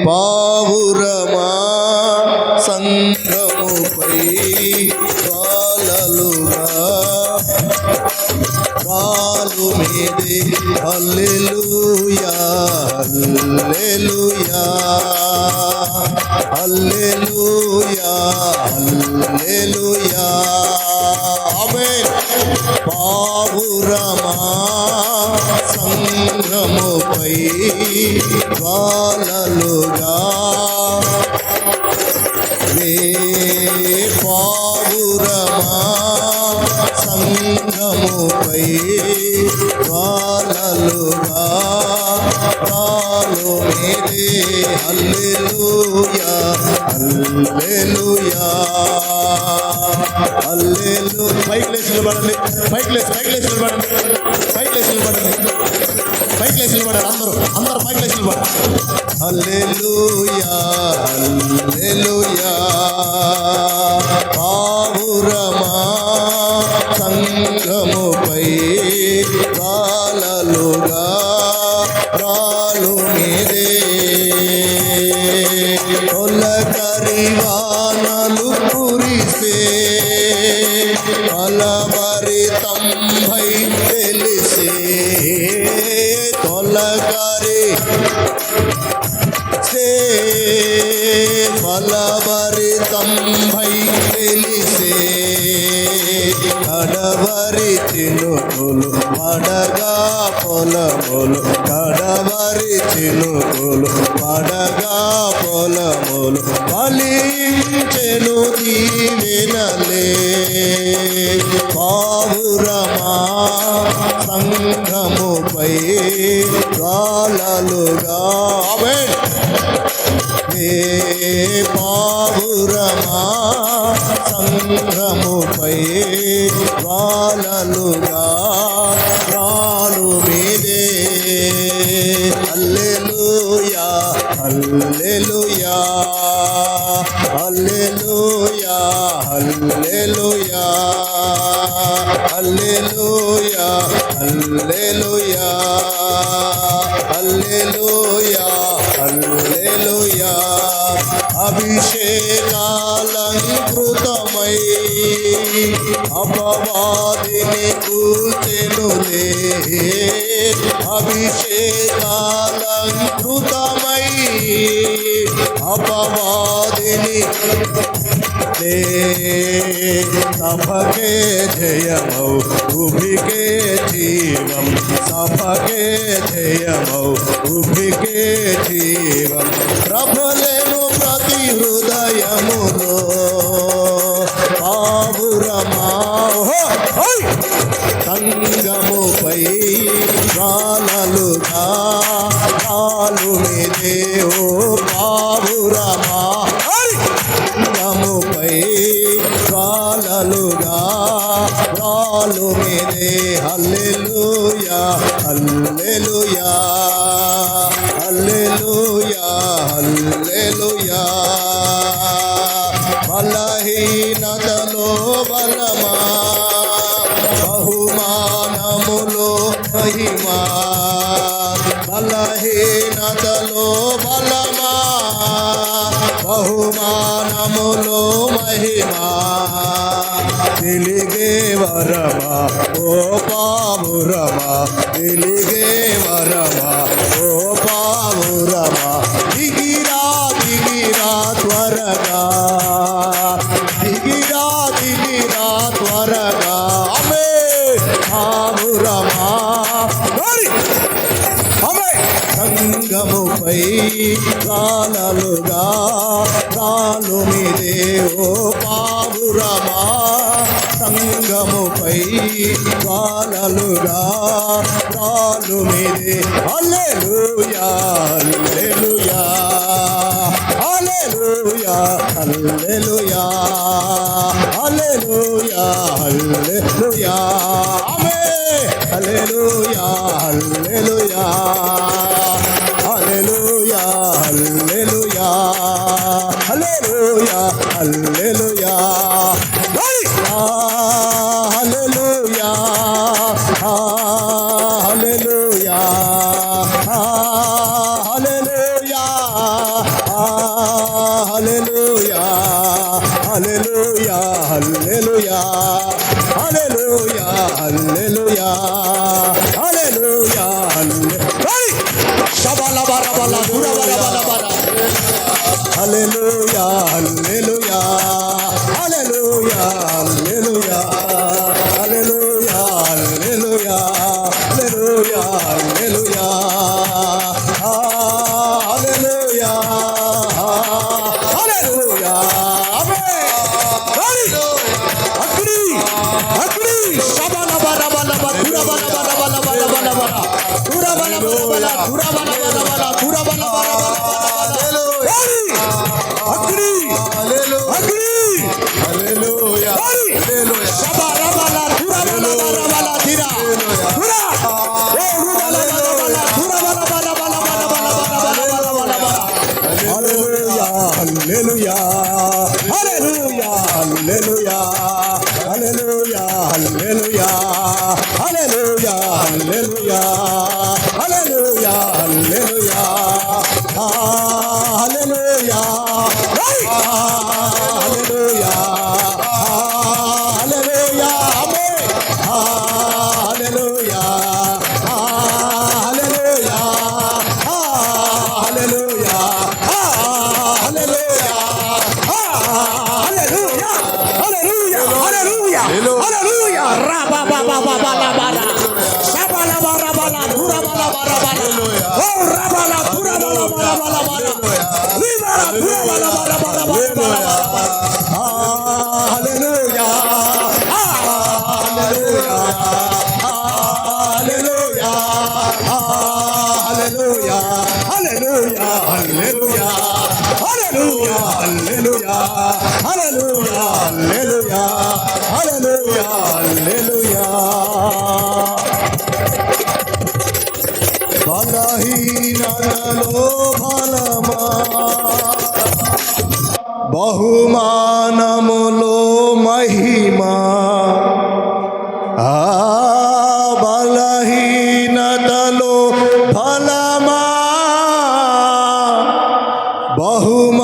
పావురమా సంఘముపై వాలలుగా వాలు మీది హల్లెలూయా హల్లెలూయా హల్లెలూయా హల్లెలూయా ఆమేన్. పావురమా సంఘముపై వాలలుగా పావురమా సంఘముపై వాలలుగా వాలు మీదే హల్లెలూయా హల్లెలూయా హల్లెలూయా. పైకి లేచి నిలబడండి, పైకి లేచి నిలబడండి, పైకి లేచి నిలబడండి, పైకి లేచి నిలబడండి. అందరూ పైకి లేచి నిలబడండి. హల్లెలూయా హల్లెలూయా. పావురమా సంఘముపై వాలలుగా రాలు మీదే తొలకరి వానలు కురిసే ఫలభరితంభై తెలిసే తొలకరి ఫలభరితంభై తెలిసే కడవరి చినుకులు పడగా పొలములు కడవరి చినుకులు పడగా పొలములు ఫలించెను దీవెనలే. పావురమా సంఘముపై వాలలుగా ఆమేన్. పావురమా సంఘముపై వాలలుగా రాలు మీదే హల్లెలూయా హల్లెలూయా హల్లెలూయా హల్లెలూయా హల్లెలూయా హల్లెలూయా హల్లెలూయా హల్లెలూయా. అభిషేకాలంకృతమై అపవాదిని కూల్చెనులే అభిషేకాలంకృతమై అపవాదిని సభకే జయమౌ ఉభికే జీవం సభకే జయమౌ ఉభికే జీవం ప్రబలెను ప్రతి హృదయములో పావురమా సంగముపై వాలలుగా రాలు మీదే ఓ పావురమా సంగముపై వాలలుగా రాలు మీదే హల్లెలూయా హల్లెలూయా హల్లెలూయా హల్లెలూయా. బలహీనతలో బలమా బహుమానములో మహిమా బలహీనతలో బలమా బహుమానములో మహిమా వెలిగే వరమా ఓ పావురమా వెలిగే వరమా ఓ పావురమా దిగిరా దిగిరా త్వరగా దిగిరా దిగిరా త్వరగా ఆమేన్. పావురమా సంగముపై వాలలుగా రాలు మీదే ఓ పావురమా సంగముపై వాలలుగా రాలు మీదే హల్లెలూయా హల్లెలూయా హల్లెలూయా హల్లెలూయా హల్లెలూయా హల్లెలూయా ఆమేన్. హల్లెలూయా హల్లెలూయా హల్లెలూయా హల్లెలూయా హల్లెలూయా హల్లెలూయా హల్లెలూయా హల్లెలూయా హల్లెలూయా హల్లెలూయా హల్లెలూయా హల్లెలూయా హల్లెలూయా హల్లెలూయా హల్లెలూయా శబల బరబల గురబల బర హల్లెలూయా హల్లెలూయా హల్లెలూయా హల్లెలూయా హల్లెలూయా హల్లెలూయా హల్లెలూయా హల్లెలూయా హల్లెలూయా హల్లెలూయా ఆమేన్ అగ్ని అగ్ని శబల బరబల గురబల బరబల బరబల బర గురబల బరబల గురబల బరబల గురబల బరబల అగ్ని అగ్ని హల్లెలూయా హల్లెలూయా శబరబల గురబల బరబల ధిరా గురా ఓ గురబల బరబల గురబల బరబల బరబల హల్లెలూయా హల్లెలూయా హల్లెలూయా హల్లెలూయా హల్లెలూయా హల్లెలూయా హల్లెలూయా హల్లెలూయా హల్లెలూయా హల్లెలూయా హల్లెలూయా హల్లెలూయా హల్లెలూయా ఆమేన్ హల్లెలూయా హల్లెలూయా హల్లెలూయా హల్లెలూయా హల్లెలూయా హల్లెలూయా హల్లెలూయా హల్లెలూయా రబా బాబా బాబా బాబా శబల బరబల గురబల బరబల ఓ రబల గురబల బరబల లిబర గురబల బరబల హల్లెలూయా హల్లెలూయా హల్లెలూయా హల్లెలూయా హల్లెలూయా హల్లెలూయా హల్లెలూయా హల్లెలూయా హల్లెలూయా హల్లెలూయా హల్లెలూయా హల్లెలూయా బలహీనతలో బలమా బహుమానములో మహిమా బలహీనతలో ఫలమా బహుమానములో